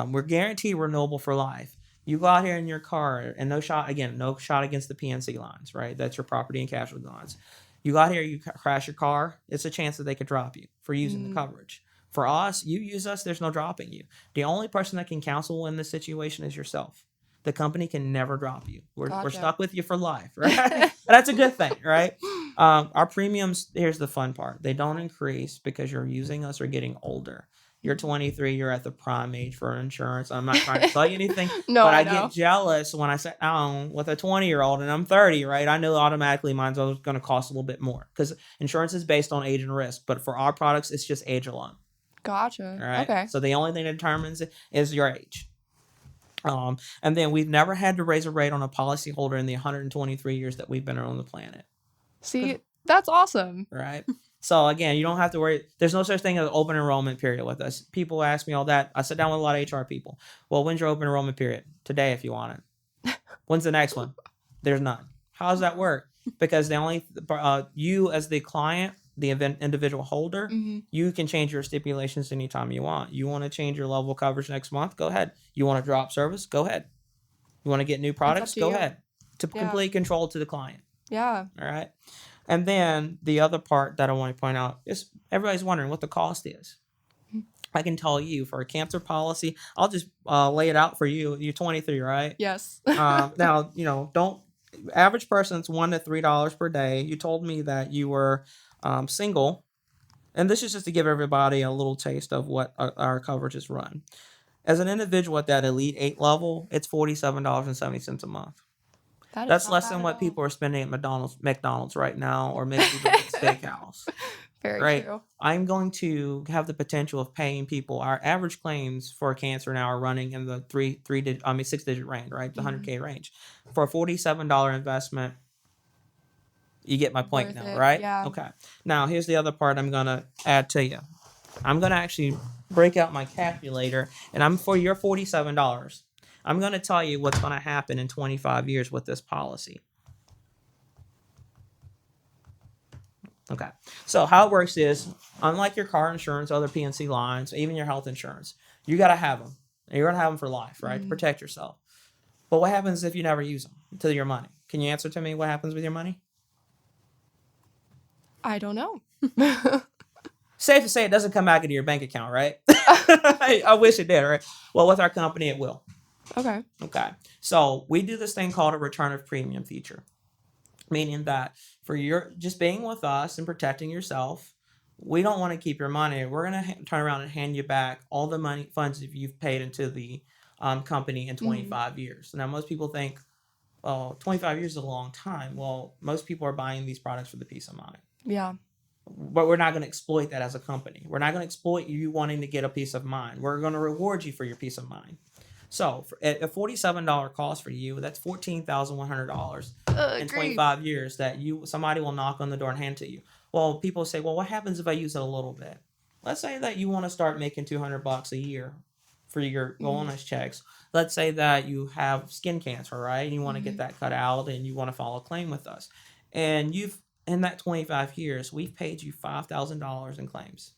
We're guaranteed renewable for life. You go out here in your car, and no shot against the PNC lines, right? That's your property and casualty lines. You go out here, you crash your car, it's a chance that they could drop you for using the coverage. For us, you use us, there's no dropping you. The only person that can counsel in this situation is yourself. The company can never drop you. We're stuck with you for life, right? That's a good thing, right? Our premiums, here's the fun part. They don't increase because you're using us or getting older. You're 23, you're at the prime age for insurance. I'm not trying to tell you anything, No, but I know. get jealous when I sit down with a 20-year-old and I'm 30, right? I know automatically mine's always going to cost a little bit more because insurance is based on age and risk. But for our products, it's just age alone. Gotcha. All right. Okay. So the only thing that determines it is your age. And then we've never had to raise a rate on a policyholder in the 123 years that we've been on the planet. See, that's awesome. Right. So again, you don't have to worry. There's no such thing as an open enrollment period with us. People ask me all that. I sit down with a lot of HR people. Well, when's your open enrollment period? Today, if you want it. When's the next one? There's none. How does that work? Because you as the client, the individual holder, you can change your stipulations anytime you want. You want to change your level of coverage next month? Go ahead. You want to drop service? Go ahead. You want to get new products? Go ahead. To complete control to the client. Yeah. All right. And then the other part that I want to point out is everybody's wondering what the cost is. I can tell you for a cancer policy, I'll just lay it out for you. You're 23, right? Yes. Now, average person's $1 to $3 per day. You told me that you were single. And this is just to give everybody a little taste of what our coverages run. As an individual at that Elite 8 level, it's $47.70 a month. That's less than what people are spending at McDonald's right now, or maybe even at Steakhouse. Very true. I'm going to have the potential of paying people. Our average claims for cancer now are running in the 6-digit range, right? The $100K range. For a $47 investment, you get my point now, right? Yeah. Okay. Now, here's the other part I'm going to add to you. I'm going to actually break out my calculator, and for your $47, I'm going to tell you what's going to happen in 25 years with this policy. Okay. So how it works is, unlike your car insurance, other PNC lines, even your health insurance, you got to have them. And you're going to have them for life, right? To protect yourself. But what happens if you never use them to your money? Can you answer to me what happens with your money? I don't know. Safe to say it doesn't come back into your bank account, right? I wish it did, right? Well, with our company, it will. Okay. So we do this thing called a return of premium feature, meaning that for your just being with us and protecting yourself, we don't want to keep your money. We're going to turn around and hand you back all the funds that you've paid into the company in 25 years. Now, most people think, 25 years is a long time. Well, most people are buying these products for the peace of mind. Yeah. But we're not going to exploit that as a company. We're not going to exploit you wanting to get a peace of mind. We're going to reward you for your peace of mind. So at a $47 cost for you, that's $14,100 in 25 years that somebody will knock on the door and hand to you. Well, people say, well, what happens if I use it a little bit? Let's say that you want to start making $200 a year for your wellness checks. Let's say that you have skin cancer, right? And you want to get that cut out and you want to file a claim with us. And in that 25 years, we've paid you $5,000 in claims.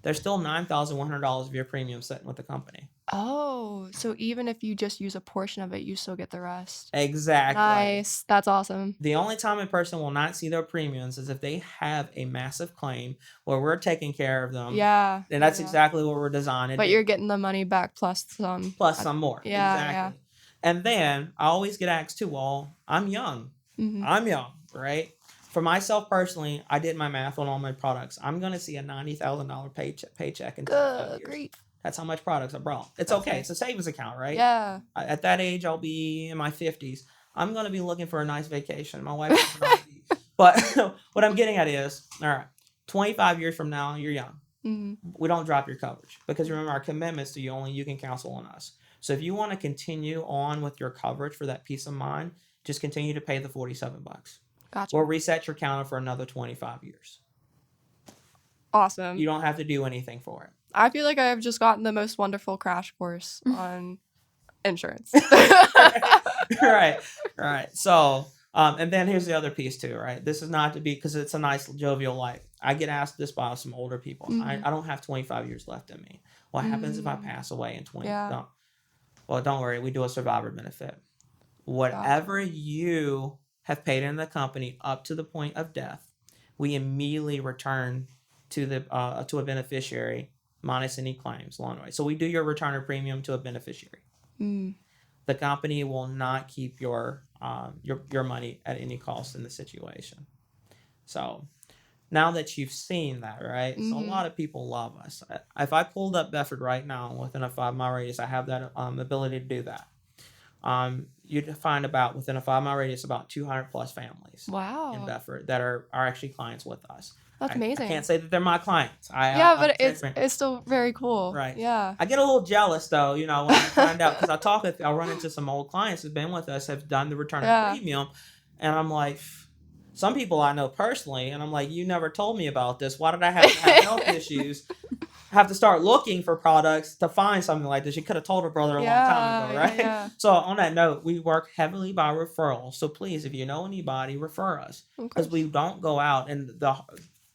There's still $9,100 of your premium sitting with the company. Oh, so even if you just use a portion of it, you still get the rest. Exactly. Nice. That's awesome. The only time a person will not see their premiums is if they have a massive claim where we're taking care of them. Yeah. And that's yeah. exactly what we're designed to But do. you're getting the money back plus some. Plus some more. Yeah, Exactly. And then I always get asked too, well, I'm young. Mm-hmm. I'm young, right? For myself personally, I did my math on all my products. I'm going to see a $90,000 paycheck in 25 years. Great. That's how much products I brought. It's That's okay. nice. It's a savings account, right? Yeah. At that age, I'll be in my 50s. I'm going to be looking for a nice vacation. My wife is 90. But what I'm getting at is, all right, 25 years from now, you're young. Mm-hmm. We don't drop your coverage. Because remember, our commitments to you, only you can counsel on us. So if you want to continue on with your coverage for that peace of mind, just continue to pay the $47. Gotcha. We'll reset your counter for another 25 years. Awesome. You don't have to do anything for it. I feel like I've just gotten the most wonderful crash course on insurance. Right. So, and then here's the other piece too, right? This is not to be, because it's a nice jovial life. I get asked this by some older people. Mm-hmm. I don't have 25 years left in me. What happens if I pass away in 20? Yeah. Well, don't worry. We do a survivor benefit. Whatever you have paid in the company up to the point of death, we immediately return to the to a beneficiary minus any claims along the way. So we do your return of premium to a beneficiary. Mm. The company will not keep your money at any cost in the situation. So now that you've seen that, right? Mm-hmm. So a lot of people love us. If I pulled up Bedford right now within a 5-mile radius, I have that ability to do that. You'd find about within a 5-mile radius about 200 plus families. Wow. In Bedford that are actually clients with us. That's amazing. I can't say that they're my clients. But it's still very cool. Right. Yeah. I get a little jealous though, when I find out, because I'll run into some old clients who've been with us, have done the return of premium, and I'm like, some people I know personally, and I'm like, you never told me about this. Why did I have to have health issues? Have to start looking for products to find something like this. You could have told her brother a long time ago, right? Yeah. So on that note, we work heavily by referral. So please, if you know anybody, refer us, because we don't go out. And the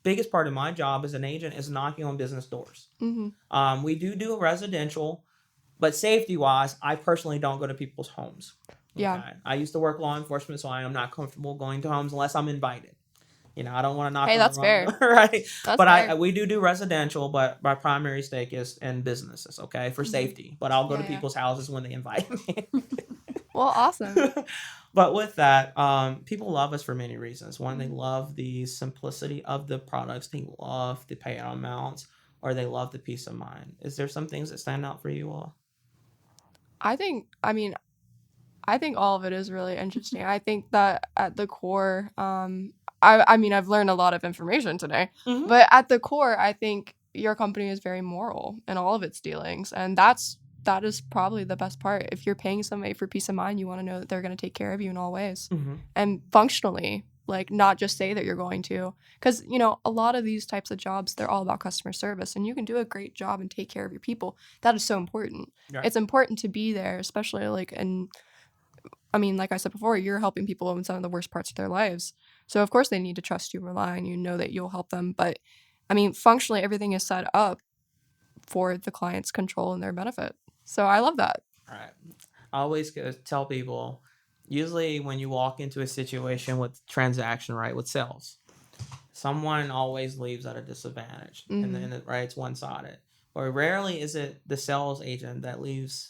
biggest part of my job as an agent is knocking on business doors. Mm-hmm. We do a residential, but safety-wise, I personally don't go to people's homes. Okay? Yeah. I used to work law enforcement, so I am not comfortable going to homes unless I'm invited. I don't want to knock. Hey, that's fair. Right? That's but fair. we do residential, but my primary stake is in businesses, okay, for safety. But I'll go to people's houses when they invite me. Well, awesome. But with that, people love us for many reasons. One, they love the simplicity of the products. They love the payout amounts, or they love the peace of mind. Is there some things that stand out for you all? I think all of it is really interesting. I think that at the core, I've learned a lot of information today, but at the core, I think your company is very moral in all of its dealings, and that is probably the best part. If you're paying somebody for peace of mind, you want to know that they're going to take care of you in all ways, and functionally, like not just say that you're going to, because a lot of these types of jobs, they're all about customer service, and you can do a great job and take care of your people. That is so important. Right. It's important to be there, especially like like I said before, you're helping people in some of the worst parts of their lives. So, of course, they need to trust you, rely on you, know that you'll help them. But, functionally, everything is set up for the client's control and their benefit. So, I love that. All right. I always tell people, usually when you walk into a situation with transaction, right, with sales, someone always leaves at a disadvantage. And then, it's one-sided. Or rarely is it the sales agent that leaves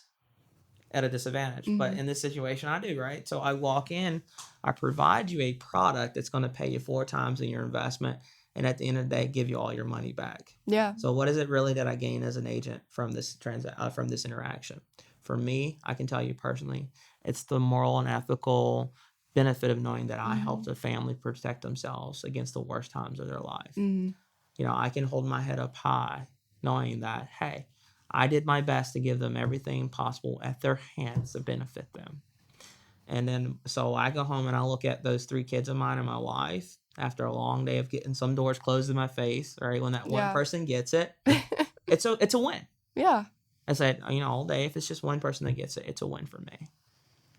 at a disadvantage. But in this situation, I do, right? So I walk in, I provide you a product that's going to pay you 4 times in your investment, and at the end of the day, give you all your money back. Yeah. So what is it really that I gain as an agent from this from this interaction? For me, I can tell you personally, it's the moral and ethical benefit of knowing that I helped a family protect themselves against the worst times of their life. I can hold my head up high knowing that, hey, I did my best to give them everything possible at their hands to benefit them. And then, so I go home and I look at those 3 kids of mine and my wife after a long day of getting some doors closed in my face, right? When that one person gets it, it's a win. Yeah. I said, all day, if it's just one person that gets it, it's a win for me.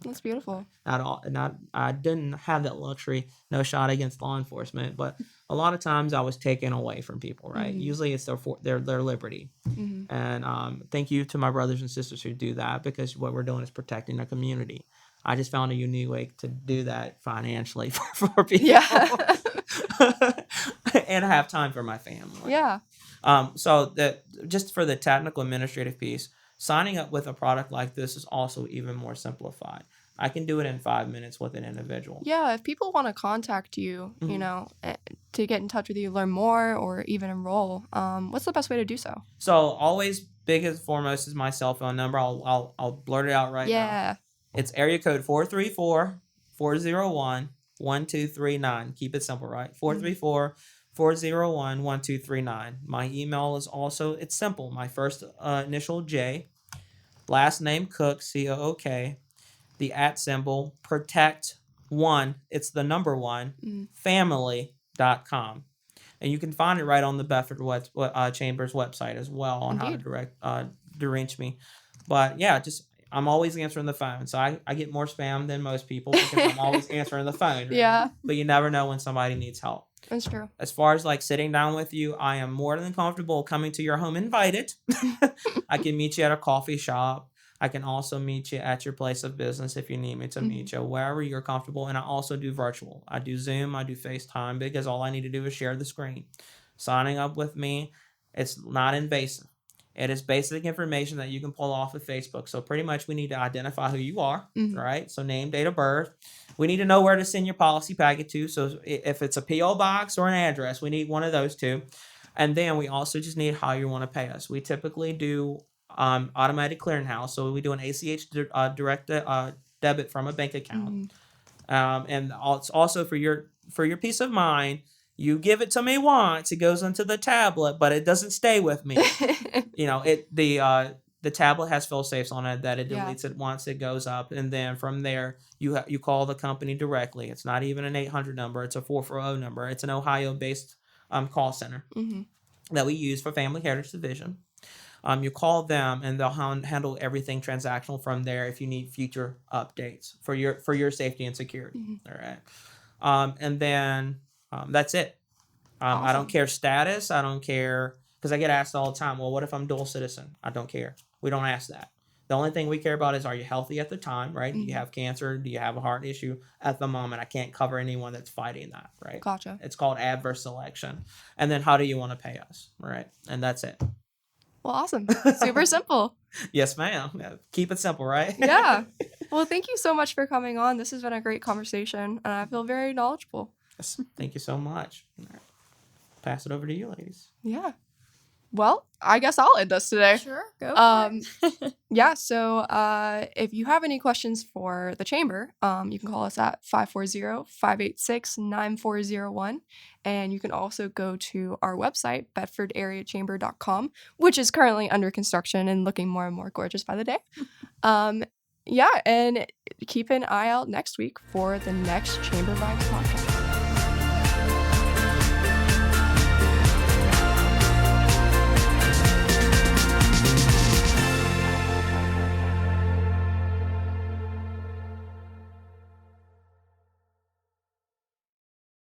That's beautiful. I didn't have that luxury, no shot against law enforcement, but a lot of times I was taken away from people, right? Mhm. Usually it's their liberty. Mhm. And thank you to my brothers and sisters who do that, because what we're doing is protecting the community. I just found a unique way to do that financially for people. Yeah. And have time for my family. Yeah. So just for the technical administrative piece, signing up with a product like this is also even more simplified. I can do it in 5 minutes with an individual. Yeah, if people want to contact you, you Mhm. know, to get in touch with you, learn more, or even enroll, what's the best way to do so? So always big and foremost is my cell phone number. I'll blurt it out right now. Yeah. It's area code 434-401-1239. Keep it simple, right? 434-401-1239. My email is also, it's simple. My first initial J, last name Cook, Cook, the @ symbol, protect one, it's the number one, Mhm. family.com. And you can find it right on the Bedford Chamber's website as well on how Indeed. to reach me. But yeah, just I'm always answering the phone. So I get more spam than most people because I'm always answering the phone. Yeah, But you never know when somebody needs help. that's true. As far as like sitting down with you, I am more than comfortable coming to your home invited. I can meet you at a coffee shop. I can also meet you at your place of business if you need me to meet you, wherever you're comfortable. And I also do virtual. I do Zoom, I do FaceTime, because all I need to do is share the screen. Signing up with me, it's not invasive. It is basic information that you can pull off of Facebook. So pretty much we need to identify who you are, Mhm. right? So name, date of birth. We need to know where to send your policy packet to. So if it's a P.O. box or an address, we need one of those two. And then we also just need how you want to pay us. We typically do automatic clearinghouse. So we do an ACH direct debit from a bank account. And it's also for your peace of mind. You give it to me once, it goes into the tablet, but it doesn't stay with me. You know, the tablet has fail safes on it that it Yeah. deletes it once it goes up, and then from there you call the company directly. It's not even an 800 number; it's a 440 number. It's an Ohio-based call center Mhm. that we use for Family Heritage Division. You call them and they'll handle everything transactional from there if you need future updates for your safety and security. Mhm. All right. And then that's it. I don't Awesome. care status. I don't care, because I get asked all the time, well, what if I'm dual citizen? I don't care. We don't ask that. The only thing we care about is, are you healthy at the time, right? Do you have cancer? Do you have a heart issue? At the moment, I can't cover anyone that's fighting that, right? Gotcha. It's called adverse selection. And then how do you want to pay us, right? And that's it. Well, awesome. Super simple. Yes, ma'am. Yeah, keep it simple, right? Yeah. Well, thank you so much for coming on. This has been a great conversation, and I feel very knowledgeable. Yes, thank you so much. All right. Pass it over to you, ladies. Yeah. Well, I guess I'll end this today. Sure, go for it. Yeah, so if you have any questions for the chamber, you can call us at 540-586-9401. And you can also go to our website, bedfordareachamber.com, which is currently under construction and looking more and more gorgeous by the day. Yeah, and keep an eye out next week for the next Chamber Vibes podcast.